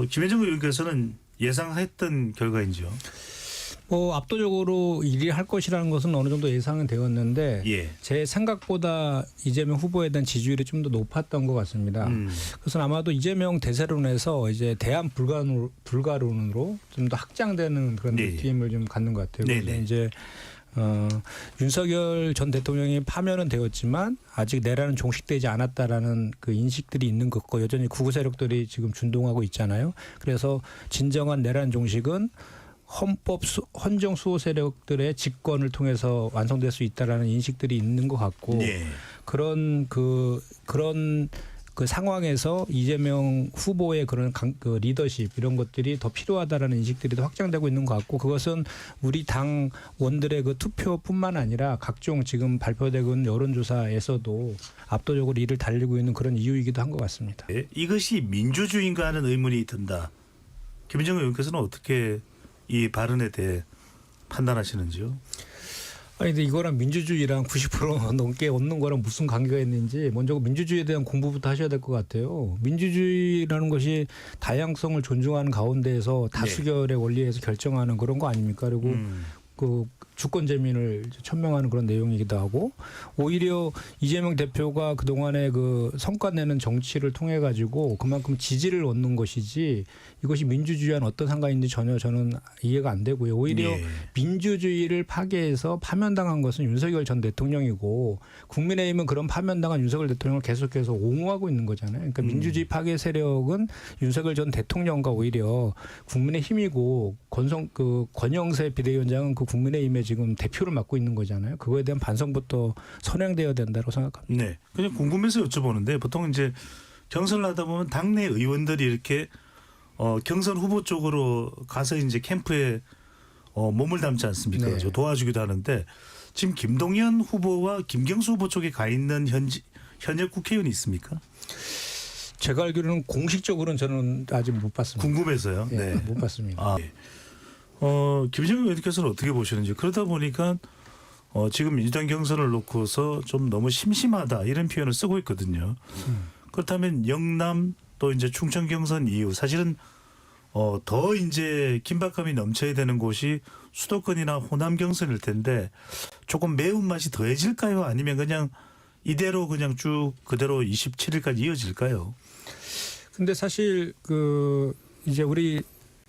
김현정 의원께서는 예상했던 결과인지요? 뭐 압도적으로 1위 할 것이라는 것은 어느 정도 예상은 되었는데 예. 제 생각보다 이재명 후보에 대한 지지율이 좀 더 높았던 것 같습니다. 그래서 아마도 이재명 대세론에서 이제 대안 불가론으로 좀 더 확장되는 그런 네. 느낌을 좀 갖는 것 같아요. 그래서 네네. 이제 윤석열 전 대통령이 파면은 되었지만 아직 내란은 종식되지 않았다라는 그 인식들이 있는 것 같고 여전히 구구 세력들이 지금 준동하고 있잖아요. 그래서 진정한 내란 종식은 헌정 수호 세력들의 집권을 통해서 완성될 수 있다라는 인식들이 있는 것 같고 네. 그런 그 상황에서 이재명 후보의 그런 그 리더십 이런 것들이 더 필요하다라는 인식들이 더 확장되고 있는 것 같고 그것은 우리 당원들의 그 투표뿐만 아니라 각종 지금 발표되고 있는 여론조사에서도 압도적으로 이를 달리고 있는 그런 이유이기도 한 것 같습니다. 예, 이것이 민주주의인가 하는 의문이 든다. 김현정 의원께서는 어떻게 이 발언에 대해 판단하시는지요? 아니 근데 이거랑 민주주의랑 90% 넘게 얻는 거랑 무슨 관계가 있는지 먼저 민주주의에 대한 공부부터 하셔야 될 것 같아요. 민주주의라는 것이 다양성을 존중하는 가운데에서 다수결의 원리에서 결정하는 그런 거 아닙니까? 그리고 그 주권 재민을 천명하는 그런 내용이기도 하고 오히려 이재명 대표가 그동안에 그 성과 내는 정치를 통해 가지고 그만큼 지지를 얻는 것이지 이것이 민주주의와는 어떤 상관인지 전혀 저는 이해가 안 되고요. 오히려 예. 민주주의를 파괴해서 파면당한 것은 윤석열 전 대통령이고 국민의힘은 그런 파면당한 윤석열 대통령을 계속해서 옹호하고 있는 거잖아요. 그러니까 민주주의 파괴 세력은 윤석열 전 대통령과 오히려 국민의힘이고 권영세 비대위원장은 그 국민의힘의 지금 대표를 맡고 있는 거잖아요. 그거에 대한 반성부터 선행되어야 된다고 생각합니다. 네. 그냥 궁금해서 여쭤보는데 보통 이제 경선을 하다 보면 당내 의원들이 이렇게 경선 후보 쪽으로 가서 이제 캠프에 몸을 담지 않습니까? 네. 도와주기도 하는데 지금 김동연 후보와 김경수 후보 쪽에 가 있는 현역 국회의원이 있습니까? 제가 알기로는 공식적으로는 저는 아직 못 봤습니다. 궁금해서요. 네, 네. 못 봤습니다. 아, 네. 김정일 의원께서는 어떻게 보시는지 그러다 보니까 지금 민주당 경선을 놓고서 좀 너무 심심하다 이런 표현을 쓰고 있거든요. 그렇다면 영남 또 이제 충청 경선 이후 사실은 더 이제 긴박감이 넘쳐야 되는 곳이 수도권이나 호남 경선일 텐데 조금 매운맛이 더해질까요? 아니면 그냥 이대로 그냥 쭉 그대로 27일까지 이어질까요? 근데 사실 이제 우리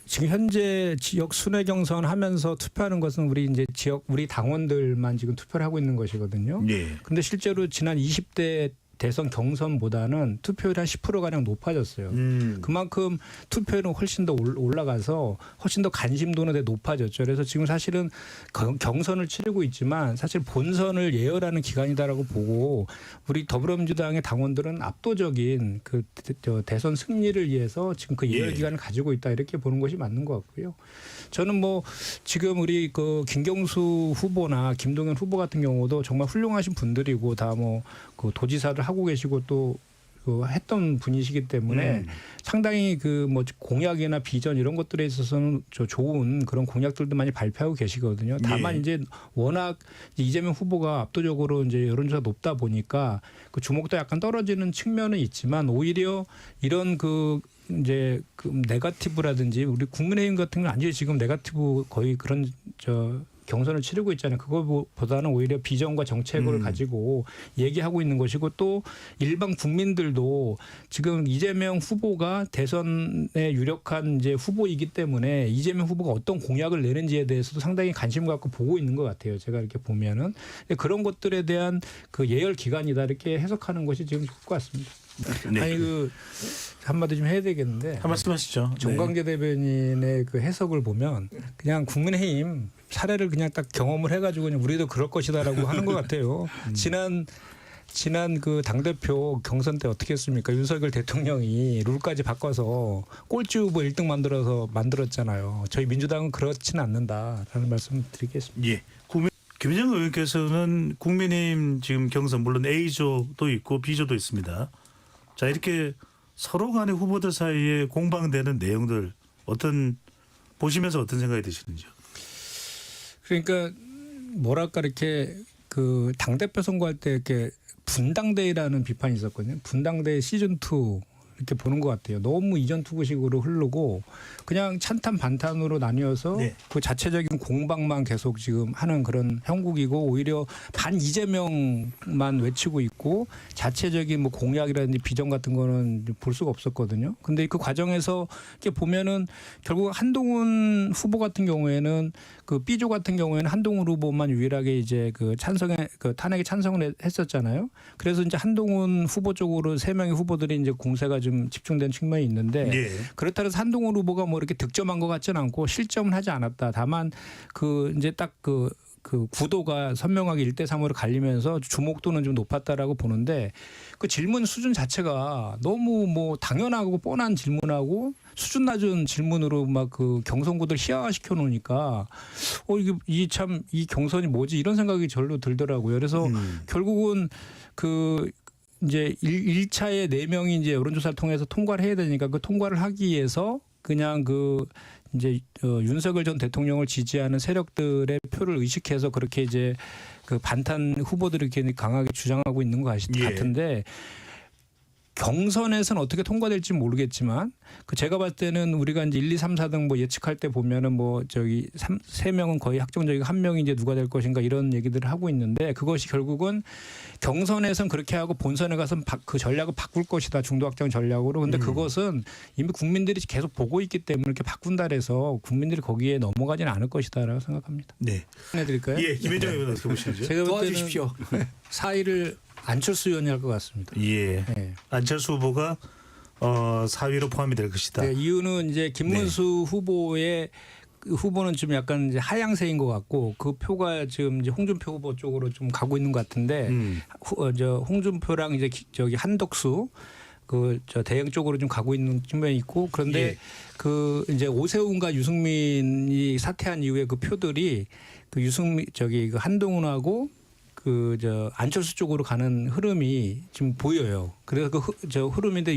지금 현재 지역 순회 경선 하면서 투표하는 것은 우리 이제 우리 당원들만 지금 투표를 하고 있는 것이거든요. 네. 근데 실제로 지난 20대 대선 경선보다는 투표율이 한 10%가량 높아졌어요. 그만큼 투표율은 훨씬 더 올라가서 훨씬 더 관심도는 되게 높아졌죠. 그래서 지금 사실은 경선을 치르고 있지만 사실 본선을 예열하는 기간이다라고 보고 우리 더불어민주당의 당원들은 압도적인 그 대선 승리를 위해서 지금 그 예열 기간을 가지고 있다 이렇게 보는 것이 맞는 것 같고요. 저는 뭐 지금 우리 그 김경수 후보나 김동연 후보 같은 경우도 정말 훌륭하신 분들이고 다 뭐 그 도지사를 하고 계시고 또 했던 분이시기 때문에 상당히 그 뭐 공약이나 비전 이런 것들에 있어서는 좋은 그런 공약들도 많이 발표하고 계시거든요. 다만 네. 이제 워낙 이재명 후보가 압도적으로 이제 여론조사 높다 보니까 그 주목도 약간 떨어지는 측면은 있지만 오히려 이런 이제 네거티브라든지 우리 국민의힘 같은 건 완전히 지금 네거티브 거의 그런 경선을 치르고 있잖아요. 그거보다는 오히려 비전과 정책을 가지고 얘기하고 있는 것이고 또 일반 국민들도 지금 이재명 후보가 대선에 유력한 이제 후보이기 때문에 이재명 후보가 어떤 공약을 내는지에 대해서도 상당히 관심 갖고 보고 있는 것 같아요. 제가 이렇게 보면은 그런 것들에 대한 그 예열 기간이다 이렇게 해석하는 것이 지금 좋을 것 같습니다. 네. 아니 한마디 좀 해야 되겠는데 한 말씀 하시죠. 정광재 대변인의 그 해석을 보면 그냥 국민의힘 사례를 그냥 딱 경험을 해가지고 그냥 우리도 그럴 것이다라고 하는 것 같아요. 지난 그 당대표 경선 때 어떻게 했습니까? 윤석열 대통령이 룰까지 바꿔서 꼴찌 후보 1등 만들었잖아요. 저희 민주당은 그렇지는 않는다라는 말씀 드리겠습니다. 예. 김현정 의원께서는 국민의힘 지금 경선 물론 A조도 있고 B조도 있습니다. 자, 이렇게 서로 간의 후보들 사이에 공방되는 내용들 보시면서 어떤 생각이 드시는지요? 그러니까 뭐랄까 이렇게 그 당대표 선거할 때 이렇게 분당대회라는 비판이 있었거든요. 분당대회 시즌2 이렇게 보는 것 같아요. 너무 이전 투구식으로 흐르고 그냥 찬탄 반탄으로 나뉘어서 네. 그 자체적인 공방만 계속 지금 하는 그런 형국이고 오히려 반 이재명만 외치고 있고 자체적인 뭐 공약이라든지 비전 같은 거는 볼 수가 없었거든요. 근데 그 과정에서 이렇게 보면은 결국 한동훈 후보 같은 경우에는 그 B조 같은 경우에는 한동훈 후보만 유일하게 이제 그 탄핵에 찬성을 했었잖아요. 그래서 이제 한동훈 후보 쪽으로 3명의 후보들이 이제 공세가 좀 집중된 측면이 있는데 예. 그렇다고 해서 한동훈 후보가 뭐 이렇게 득점한 것 같지는 않고 실점은 하지 않았다. 다만 그 이제 딱 그 구도가 선명하게 1대3으로 갈리면서 주목도는 좀 높았다라고 보는데 그 질문 수준 자체가 너무 뭐 당연하고 뻔한 질문하고 수준 낮은 질문으로 막 그 경선구들 희화화시켜 놓으니까 이게 참 이 경선이 뭐지 이런 생각이 절로 들더라고요. 그래서 결국은 그 이제 1차에 4명이 이제 여론조사를 통해서 통과를 해야 되니까 그 통과를 하기 위해서 그냥 그 이제 윤석열 전 대통령을 지지하는 세력들의 표를 의식해서 그렇게 이제 그 반탄 후보들이 이렇게 강하게 주장하고 있는 것 같은데 경선에서는 어떻게 통과될지 모르겠지만 그 제가 봤을 때는 우리가 이제 1, 2, 3, 4등 뭐 예측할 때 보면은 뭐 저기 3명은 거의 확정적이고 1명이 이제 누가 될 것인가 이런 얘기들을 하고 있는데 그것이 결국은 경선에선 그렇게 하고 본선에 가서는 그 전략을 바꿀 것이다. 중도 확장 전략으로. 근데 그것은 이미 국민들이 계속 보고 있기 때문에 이렇게 바꾼다 해서 국민들이 거기에 넘어가지는 않을 것이다라고 생각합니다. 네. 해드릴까요? 예, 김현정 의원 어떻게 보시는지? 제가 볼 때는 도와주십시오. 4위를 안철수 의원이 할 것 같습니다. 예. 네. 안철수 후보가 4위로 포함이 될 것이다. 네, 이유는 이제 김문수 후보의 그 후보는 좀 약간 이제 하향세인 것 같고 그 표가 지금 이제 홍준표 후보 쪽으로 좀 가고 있는 것 같은데 홍준표랑 이제 저기 한덕수 저 대형 쪽으로 좀 가고 있는 측면이 있고 그런데 예. 그 이제 오세훈과 유승민이 사퇴한 이후에 그 표들이 그 그 한동훈하고 저 안철수 쪽으로 가는 흐름이 지금 보여요. 그래서 저 흐름인데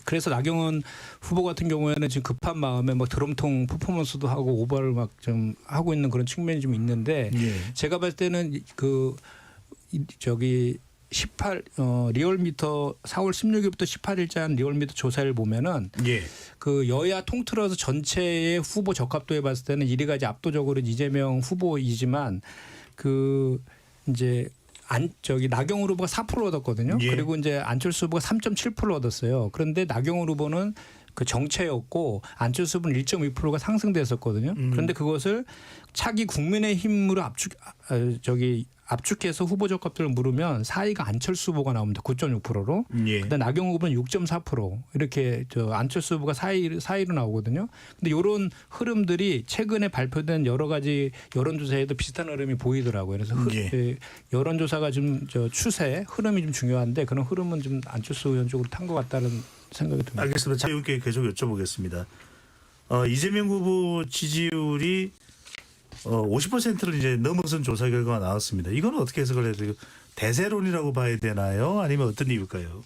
그래서 나경원 후보 같은 경우에는 지금 급한 마음에 뭐 드럼통 퍼포먼스도 하고 오버를 막 좀 하고 있는 그런 측면이 좀 있는데 예. 제가 봤을 때는 리얼미터 4월 16일부터 18일째 한 리얼미터 조사를 보면은 예. 그 여야 통틀어서 전체의 후보 적합도에 봤을 때는 1위가 이제 압도적으로 이재명 후보이지만 이제 나경원 후보가 4% 얻었거든요. 예. 그리고 이제 안철수 후보가 3.7% 얻었어요. 그런데 나경원 후보는 그 정체였고 안철수 후보는 1.2%가 상승됐었거든요. 그런데 그것을 차기 국민의힘으로 압축해서 후보 적합도를 물으면 4위가 안철수 후보가 나옵니다. 9.6%로. 예. 근데 나경원 후보는 6.4% 이렇게 안철수 후보가 4위로 나오거든요. 근데 이런 흐름들이 최근에 발표된 여러 가지 여론조사에도 비슷한 흐름이 보이더라고요. 그래서 예. 여론조사가 좀 추세 흐름이 좀 중요한데 그런 흐름은 좀 안철수 의원 쪽으로 탄 것 같다는 생각이 듭니다. 알겠습니다. 자, 이분께 계속 여쭤보겠습니다. 이재명 후보 지지율이 50%를 이제 넘어선 조사 결과가 나왔습니다. 이건 어떻게 해석을 해야 돼요? 대세론이라고 봐야 되나요? 아니면 어떤 이유일까요?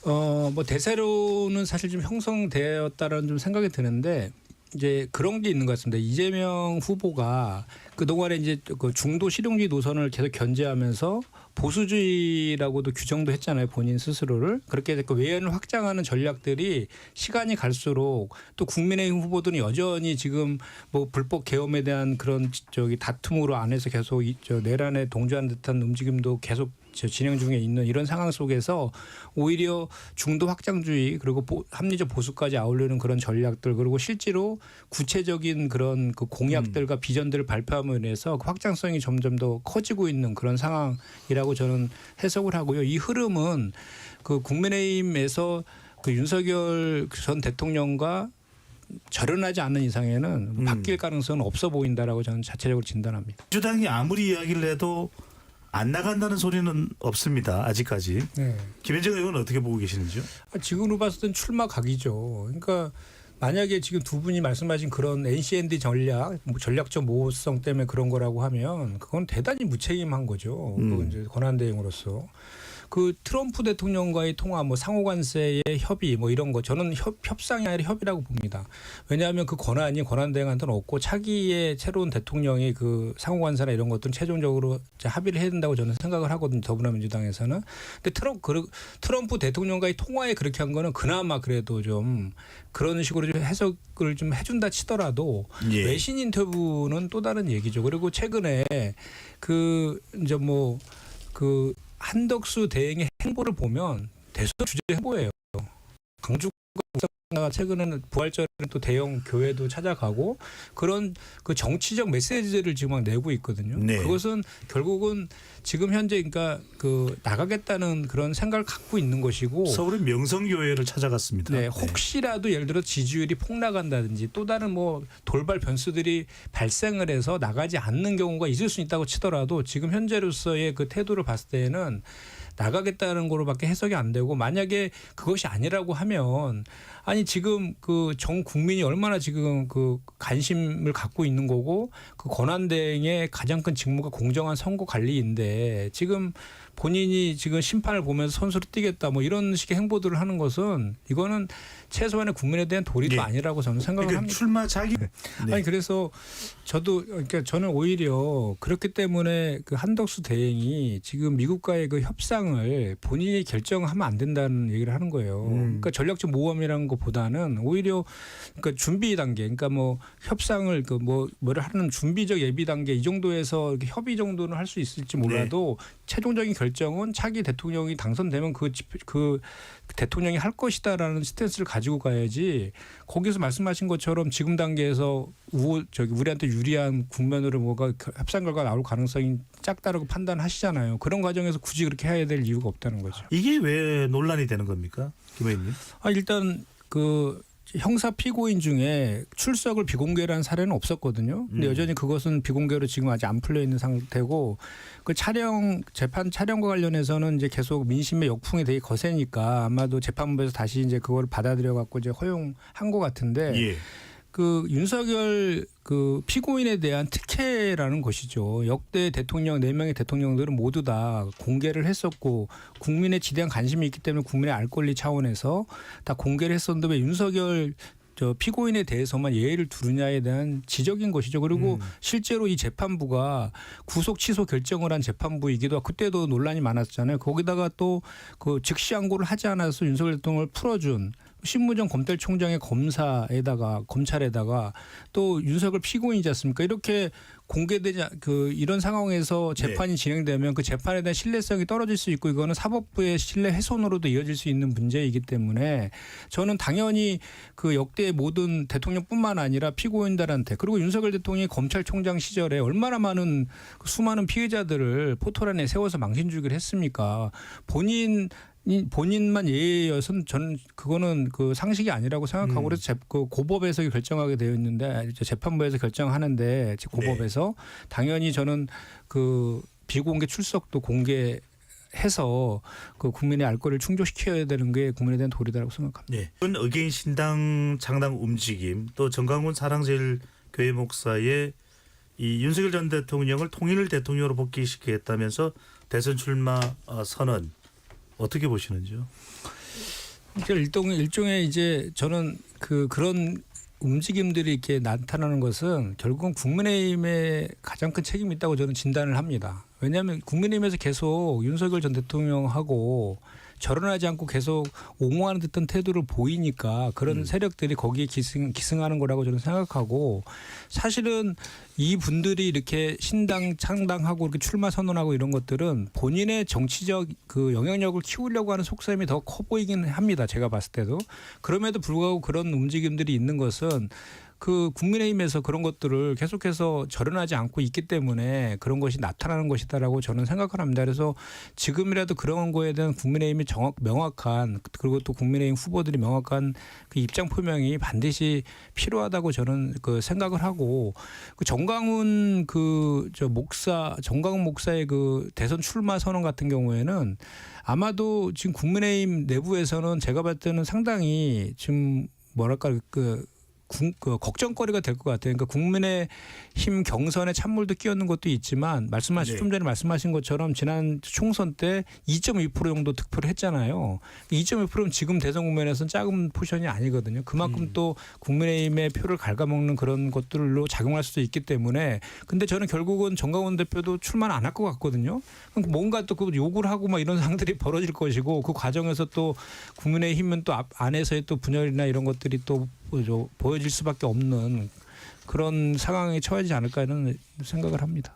뭐 대세론은 사실 좀 형성되었다라는 좀 생각이 드는데 이제 그런 게 있는 것 같습니다. 이재명 후보가 그동안에 이제 그 중도 실용주의 노선을 계속 견제하면서 보수주의라고도 규정도 했잖아요. 본인 스스로를. 그렇게 그 외연을 확장하는 전략들이 시간이 갈수록 또 국민의힘 후보들은 여전히 지금 뭐 불법 계엄에 대한 그런 다툼으로 안에서 계속 내란에 동조한 듯한 움직임도 계속 진행 중에 있는 이런 상황 속에서 오히려 중도 확장주의 그리고 합리적 보수까지 아우르는 그런 전략들 그리고 실제로 구체적인 그런 그 공약들과 비전들을 발표함으로 인해서 그 확장성이 점점 더 커지고 있는 그런 상황이라고 저는 해석을 하고요. 이 흐름은 그 국민의힘에서 그 윤석열 전 대통령과 절연하지 않는 이상에는 바뀔 가능성은 없어 보인다라고 저는 자체적으로 진단합니다. 민주당이 아무리 이야기를 해도 안 나간다는 소리는 없습니다. 아직까지. 네. 김현정 의원은 어떻게 보고 계시는지요? 지금으로 봤을 땐 출마 각이죠. 그러니까 만약에 지금 두 분이 말씀하신 그런 NCND 전략적 모호성 때문에 그런 거라고 하면 그건 대단히 무책임한 거죠. 그 이제 권한대행으로서. 그 트럼프 대통령과의 통화, 뭐 상호관세의 협의, 뭐 이런 거 저는 협상이 아니라 협의라고 봅니다. 왜냐하면 그 권한이 권한대행한테는 없고 차기의 새로운 대통령이 그 상호관세나 이런 것들은 최종적으로 이제 합의를 해야 된다고 저는 생각을 하거든요. 더불어민주당에서는. 근데 트럼프 대통령과의 통화에 그렇게 한 거는 그나마 그래도 좀 그런 식으로 좀 해석을 좀 해준다 치더라도 예. 외신 인터뷰는 또 다른 얘기죠. 그리고 최근에 그 이제 뭐 그 한덕수 대행의 행보를 보면 대선 주제 행보예요. 강주가 최근에는 부활절에 또 대형 교회도 찾아가고 그런 그 정치적 메시지를 지금 막 내고 있거든요. 네. 그것은 결국은 지금 현재 그러니까 그 나가겠다는 그런 생각을 갖고 있는 것이고 서울의 명성교회를 찾아갔습니다. 네, 혹시라도 예를 들어 지지율이 폭락한다든지 또 다른 뭐 돌발 변수들이 발생을 해서 나가지 않는 경우가 있을 수 있다고 치더라도 지금 현재로서의 그 태도를 봤을 때는 나가겠다는 거로밖에 해석이 안 되고 만약에 그것이 아니라고 하면 아니 지금 그 전 국민이 얼마나 지금 그 관심을 갖고 있는 거고 그 권한대행의 가장 큰 직무가 공정한 선거 관리인데 지금 본인이 지금 심판을 보면서 선수로 뛰겠다 뭐 이런 식의 행보들을 하는 것은 이거는 최소한의 국민에 대한 도리도 예. 아니라고 저는 생각을 그러니까 합니다. 출마 자기 네. 아니 그래서 저도 그러니까 저는 오히려 그렇기 때문에 그 한덕수 대행이 지금 미국과의 그 협상을 본인이 결정하면 안 된다는 얘기를 하는 거예요. 그러니까 전략적 모험이라는 것보다는 오히려 그러니까 준비 단계, 그러니까 뭐 협상을 그 뭐를 하는 준비적 예비 단계 이 정도에서 이렇게 협의 정도는 할 수 있을지 몰라도 최종적인 결정은 차기 대통령이 당선되면 그 대통령이 할 것이다라는 스탠스를 가지고 가야지 거기서 말씀하신 것처럼 지금 단계에서 우리한테 유리한 국면으로 뭐가 협상 결과 나올 가능성이 작다라고 판단하시잖아요. 그런 과정에서 굳이 그렇게 해야 될 이유가 없다는 거죠. 이게 왜 논란이 되는 겁니까, 김 의원님? 일단 그 형사 피고인 중에 출석을 비공개로 한 사례는 없었거든요. 근데 여전히 그것은 비공개로 지금 아직 안 풀려 있는 상태고 그 재판 촬영과 관련해서는 이제 계속 민심의 역풍이 되게 거세니까 아마도 재판부에서 다시 이제 그걸 받아들여 갖고 이제 허용한 것 같은데 예. 그 윤석열 그 피고인에 대한 특혜라는 것이죠. 역대 대통령 4명의 대통령들은 모두 다 공개를 했었고 국민의 지대한 관심이 있기 때문에 국민의 알 권리 차원에서 다 공개를 했었는데 왜 윤석열 피고인에 대해서만 예의를 두느냐에 대한 지적인 것이죠. 그리고 실제로 이 재판부가 구속 취소 결정을 한 재판부이기도 하고 그때도 논란이 많았잖아요. 거기다가 또 그 즉시 항고를 하지 않아서 윤석열 대통령을 풀어준 신무정 검찰총장의 검찰에다가 또 윤석열 피고인이지 않습니까? 이렇게 공개되지 이런 상황에서 재판이 진행되면 그 재판에 대한 신뢰성이 떨어질 수 있고 이거는 사법부의 신뢰 훼손으로도 이어질 수 있는 문제이기 때문에 저는 당연히 그 역대 모든 대통령뿐만 아니라 피고인들한테 그리고 윤석열 대통령이 검찰총장 시절에 얼마나 많은 수많은 피해자들을 포털 안에 세워서 망신 주기를 했습니까? 본인만 예의여서는 저는 그거는 그 상식이 아니라고 생각하고 그래서 그 고법에서 결정하게 되어 있는데 재판부에서 결정하는데 고법에서 당연히 저는 그 비공개 출석도 공개해서 그 국민의 알 권리를 충족시켜야 되는 게 국민에 대한 도리다라고 생각합니다. 네. 의개인 신당 창당 움직임 또 정강훈 사랑제일교회 목사의 이 윤석열 전 대통령을 통일 대통령으로 복귀시키겠다면서 대선 출마 선언 어떻게 보시는지요? 일종의 이제 저는 그런 움직임들이 이렇게 나타나는 것은 결국은 국민의힘에 가장 큰 책임이 있다고 저는 진단을 합니다. 왜냐하면 국민의힘에서 계속 윤석열 전 대통령하고 절연하지 않고 계속 옹호하는 듯한 태도를 보이니까 그런 세력들이 거기에 기승하는 거라고 저는 생각하고 사실은 이 분들이 이렇게 신당 창당하고 이렇게 출마 선언하고 이런 것들은 본인의 정치적 그 영향력을 키우려고 하는 속셈이 더 커 보이긴 합니다. 제가 봤을 때도. 그럼에도 불구하고 그런 움직임들이 있는 것은 그 국민의힘에서 그런 것들을 계속해서 절연하지 않고 있기 때문에 그런 것이 나타나는 것이다라고 저는 생각을 합니다. 그래서 지금이라도 그런 거에 대한 국민의힘이 명확한 그리고 또 국민의힘 후보들이 명확한 그 입장 표명이 반드시 필요하다고 저는 그 생각을 하고 그 정강훈 목사의 그 대선 출마 선언 같은 경우에는 아마도 지금 국민의힘 내부에서는 제가 봤을 때는 상당히 지금 뭐랄까 걱정거리가 될 것 같아요. 그러니까 국민의힘 경선에 찬물도 끼얹는 것도 있지만 좀 전에 말씀하신 것처럼 지난 총선 때 2.2% 정도 득표를 했잖아요. 2.2%는 지금 대선 국면에서는 작은 포션이 아니거든요. 그만큼 또 국민의힘의 표를 갉아먹는 그런 것들로 작용할 수도 있기 때문에 근데 저는 결국은 정강원 대표도 출마는 안 할 것 같거든요. 뭔가 또 그 요구를 하고 막 이런 상황들이 벌어질 것이고 그 과정에서 또 국민의힘은 또 안에서의 또 분열이나 이런 것들이 또 보여질 수밖에 없는 그런 상황에 처하지 않을까 하는 생각을 합니다.